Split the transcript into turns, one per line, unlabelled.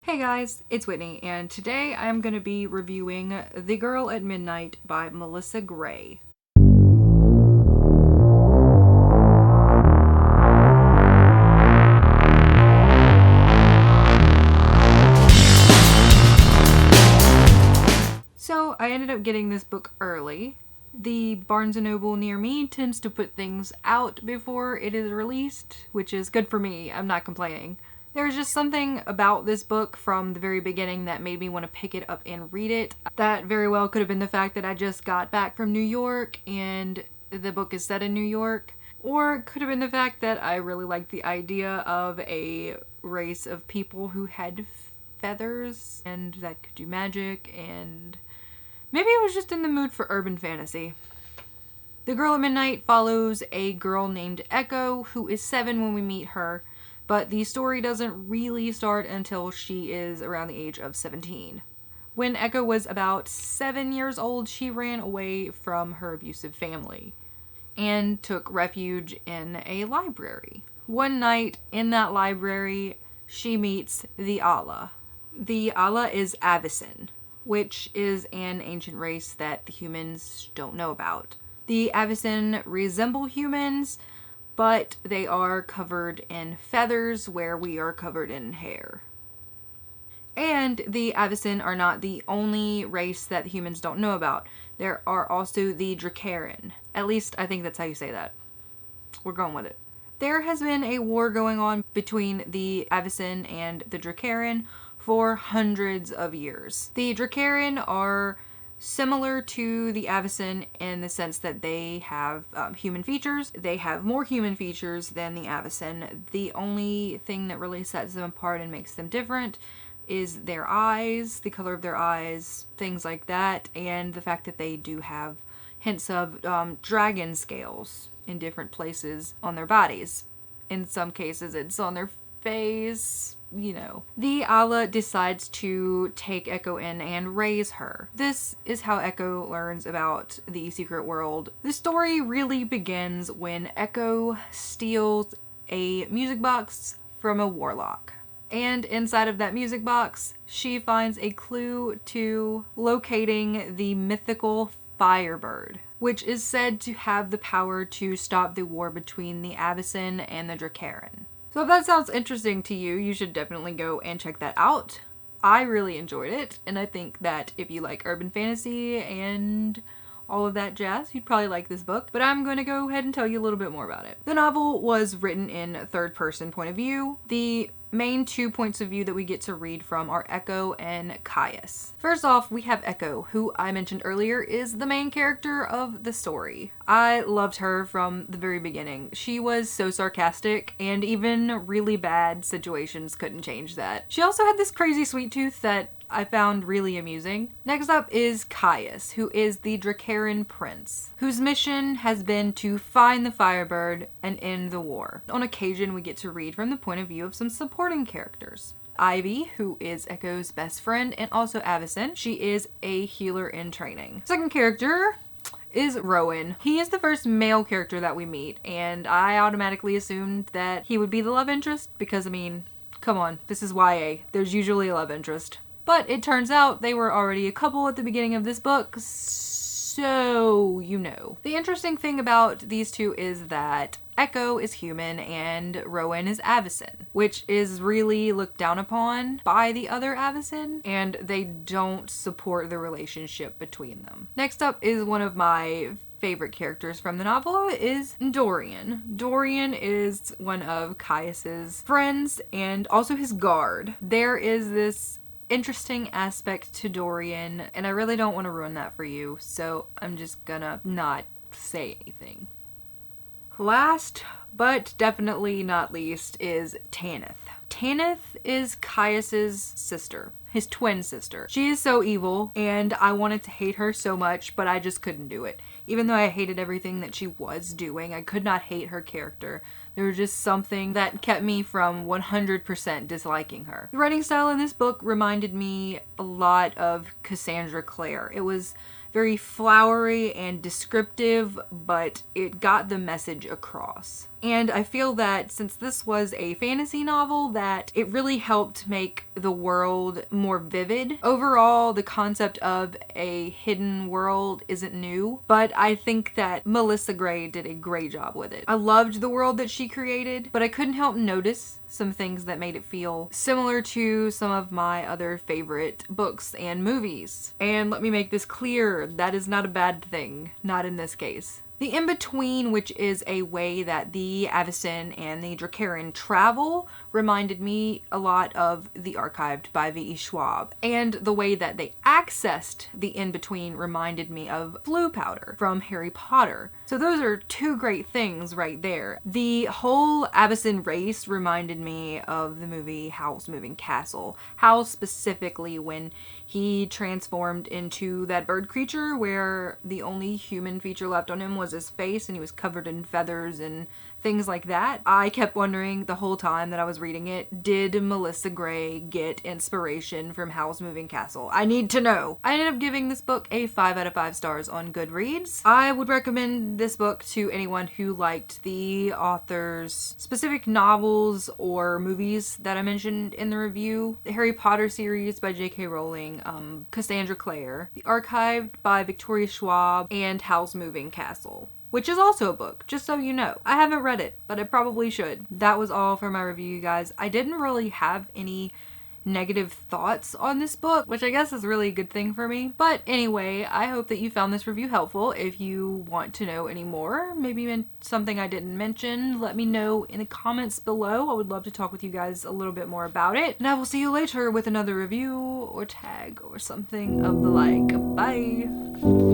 Hey guys, it's Whitney, and today I'm going to be reviewing The Girl at Midnight by Melissa Gray. So I ended up getting this book early. The Barnes & Noble near me tends to put things out before it is released, which is good for me. I'm not complaining. There's just something about this book from the very beginning that made me want to pick it up and read it. That very well could have been the fact that I just got back from New York and the book is set in New York. Or it could have been the fact that I really liked the idea of a race of people who had feathers and that could do magic, and maybe I was just in the mood for urban fantasy. The Girl at Midnight follows a girl named Echo who is 7 when we meet her. But the story doesn't really start until she is around the age of 17. When Echo was about 7 years old, she ran away from her abusive family and took refuge in a library. One night in that library, she meets the Ala. The Ala is Avicen, which is an ancient race that the humans don't know about. The Avicen resemble humans, but they are covered in feathers where we are covered in hair. And the Avicen are not the only race that humans don't know about. There are also the Dracarin. At least I think that's how you say that. We're going with it. There has been a war going on between the Avicen and the Dracarin for hundreds of years. The Dracarin are similar to the Avicen in the sense that they have human features. They have more human features than the Avicen. The only thing that really sets them apart and makes them different is their eyes, the color of their eyes, things like that, and the fact that they do have hints of dragon scales in different places on their bodies. In some cases it's on their face, you know. The Ala decides to take Echo in and raise her. This is how Echo learns about the secret world. The story really begins when Echo steals a music box from a warlock. And inside of that music box, she finds a clue to locating the mythical Firebird, which is said to have the power to stop the war between the Avicen and the Dracarin. So if that sounds interesting to you, you should definitely go and check that out. I really enjoyed it, and I think that if you like urban fantasy and all of that jazz, you'd probably like this book. But I'm going to go ahead and tell you a little bit more about it. The novel was written in third-person point of view. The main 2 points of view that we get to read from are Echo and Caius. First off, we have Echo, who I mentioned earlier is the main character of the story. I loved her from the very beginning. She was so sarcastic, and even really bad situations couldn't change that. She also had this crazy sweet tooth that I found really amusing. Next up is Caius, who is the Dracarin prince, whose mission has been to find the Firebird and end the war. On occasion, we get to read from the point of view of some supporting characters. Ivy, who is Echo's best friend and also Avicen. She is a healer in training. Second character is Rowan. He is the first male character that we meet, and I automatically assumed that he would be the love interest because, I mean, come on, this is YA. There's usually a love interest. But it turns out they were already a couple at the beginning of this book, so you know. The interesting thing about these two is that Echo is human and Rowan is Avicen, which is really looked down upon by the other Avicen, and they don't support the relationship between them. Next up is one of my favorite characters from the novel is Dorian. Dorian is one of Caius's friends and also his guard. There is this interesting aspect to Dorian, and I really don't want to ruin that for you, so I'm just gonna not say anything. Last, but definitely not least, is Tanith. Tanith is Caius's sister, his twin sister. She is so evil, and I wanted to hate her so much, but I just couldn't do it. Even though I hated everything that she was doing, I could not hate her character. There was just something that kept me from 100% disliking her. The writing style in this book reminded me a lot of Cassandra Clare. It was very flowery and descriptive, but it got the message across. And I feel that since this was a fantasy novel, that it really helped make the world more vivid. Overall, the concept of a hidden world isn't new, but I think that Melissa Gray did a great job with it. I loved the world that she created, but I couldn't help notice some things that made it feel similar to some of my other favorite books and movies. And let me make this clear, that is not a bad thing, not in this case. The in-between, which is a way that the Avacyn and the Dracarin travel, reminded me a lot of The Archived by V.E. Schwab. And the way that they accessed the in-between reminded me of Floo powder from Harry Potter. So those are two great things right there. The whole Avacyn race reminded me of the movie Howl's Moving Castle. Howl specifically when he transformed into that bird creature where the only human feature left on him was his face and he was covered in feathers and things like that. I kept wondering the whole time that I was reading it, did Melissa Gray get inspiration from Howl's Moving Castle? I need to know. I ended up giving this book a 5 out of 5 stars on Goodreads. I would recommend this book to anyone who liked the author's specific novels or movies that I mentioned in the review. The Harry Potter series by J.K. Rowling, Cassandra Clare, The Archived by Victoria Schwab, and Howl's Moving Castle, which is also a book, just so you know. I haven't read it, but I probably should. That was all for my review, you guys. I didn't really have any negative thoughts on this book, which I guess is really a good thing for me. But anyway, I hope that you found this review helpful. If you want to know any more, maybe something I didn't mention, let me know in the comments below. I would love to talk with you guys a little bit more about it. And I will see you later with another review or tag or something of the like. Bye!